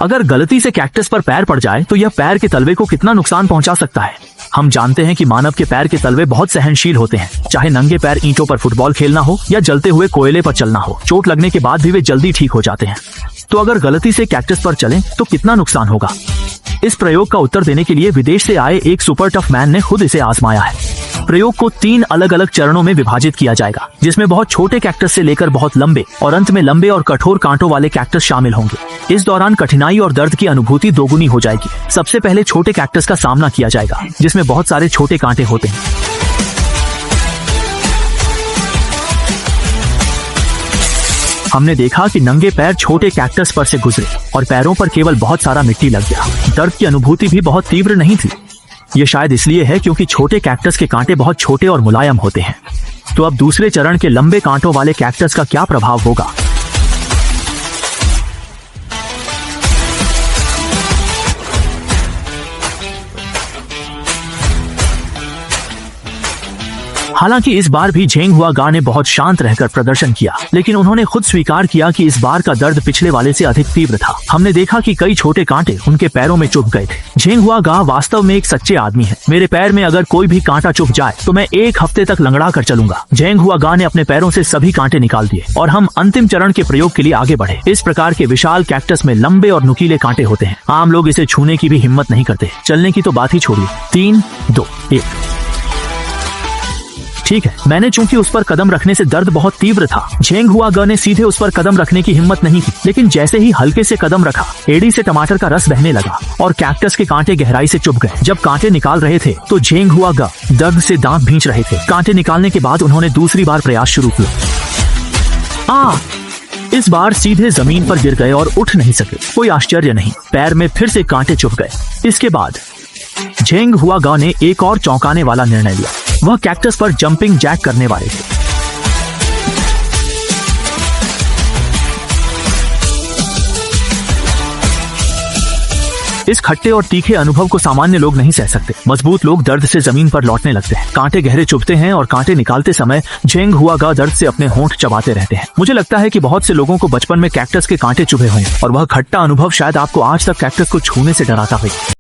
अगर गलती से कैक्टस पर पैर पड़ जाए तो यह पैर के तलवे को कितना नुकसान पहुंचा सकता है। हम जानते हैं कि मानव के पैर के तलवे बहुत सहनशील होते हैं। चाहे नंगे पैर ईंटों पर फुटबॉल खेलना हो या जलते हुए कोयले पर चलना हो, चोट लगने के बाद भी वे जल्दी ठीक हो जाते हैं। तो अगर गलती से कैक्टस पर चलें तो कितना नुकसान होगा। इस प्रयोग का उत्तर देने के लिए विदेश से आए एक सुपर टफ मैन ने खुद इसे आजमाया है। प्रयोग को 3 अलग अलग चरणों में विभाजित किया जाएगा, जिसमें बहुत छोटे कैक्टस से लेकर बहुत लंबे और अंत में लंबे और कठोर कांटों वाले कैक्टस शामिल होंगे। इस दौरान कठिनाई और दर्द की अनुभूति दोगुनी हो जाएगी। सबसे पहले छोटे कैक्टस का सामना किया जाएगा, जिसमें बहुत सारे छोटे कांटे होते हैं। हमने देखा कि नंगे पैर छोटे कैक्टस पर से गुजरे और पैरों पर केवल बहुत सारा मिट्टी लग गया। दर्द की अनुभूति भी बहुत तीव्र नहीं थी। ये शायद इसलिए है क्योंकि छोटे कैक्टस के कांटे बहुत छोटे और मुलायम होते हैं। तो अब दूसरे चरण के लंबे कांटों वाले कैक्टस का क्या प्रभाव होगा। हालांकि इस बार भी झेंग हुआ गा ने बहुत शांत रहकर प्रदर्शन किया, लेकिन उन्होंने खुद स्वीकार किया कि इस बार का दर्द पिछले वाले से अधिक तीव्र था। हमने देखा कि कई छोटे कांटे उनके पैरों में चुभ गए थे। झेंग हुआ गा वास्तव में एक सच्चे आदमी है। मेरे पैर में अगर कोई भी कांटा चुभ जाए तो मैं 1 हफ्ते तक लंगड़ा कर चलूंगा। झेंग हुआ गा ने अपने पैरों से सभी कांटे निकाल दिए और हम अंतिम चरण के प्रयोग के लिए आगे बढ़े। इस प्रकार के विशाल कैक्टस में लंबे और नुकीले कांटे होते हैं। आम लोग इसे छूने की भी हिम्मत नहीं करते। चलने की तो बात ही छोड़िए। 3, 2, 1। ठीक है, मैंने चूंकि उस पर कदम रखने से दर्द बहुत तीव्र था, झेंग हुआ गा ने सीधे उस पर कदम रखने की हिम्मत नहीं की। लेकिन जैसे ही हल्के से कदम रखा, एड़ी से टमाटर का रस बहने लगा और कैक्टस के कांटे गहराई से चुभ गए। जब कांटे निकाल रहे थे तो झेंग हुआ गा दर्द से दांत भींच रहे थे। कांटे निकालने के बाद उन्होंने दूसरी बार प्रयास शुरू किया। इस बार सीधे जमीन पर गिर गए और उठ नहीं सके। कोई आश्चर्य नहीं, पैर में फिर से कांटे चुभ गए। इसके बाद झेंग हुआ गा ने एक और चौंकाने वाला निर्णय लिया। वह कैक्टस पर जंपिंग जैक करने वाले थे। इस खट्टे और तीखे अनुभव को सामान्य लोग नहीं सह सकते। मजबूत लोग दर्द से जमीन पर लौटने लगते हैं। कांटे गहरे चुभते हैं और कांटे निकालते समय झेंग हुआ गा दर्द से अपने होंठ चबाते रहते हैं। मुझे लगता है कि बहुत से लोगों को बचपन में कैक्टस के कांटे चुभे हुए हैं और वह खट्टा अनुभव शायद आपको आज तक कैक्टस को छूने से डराता हो।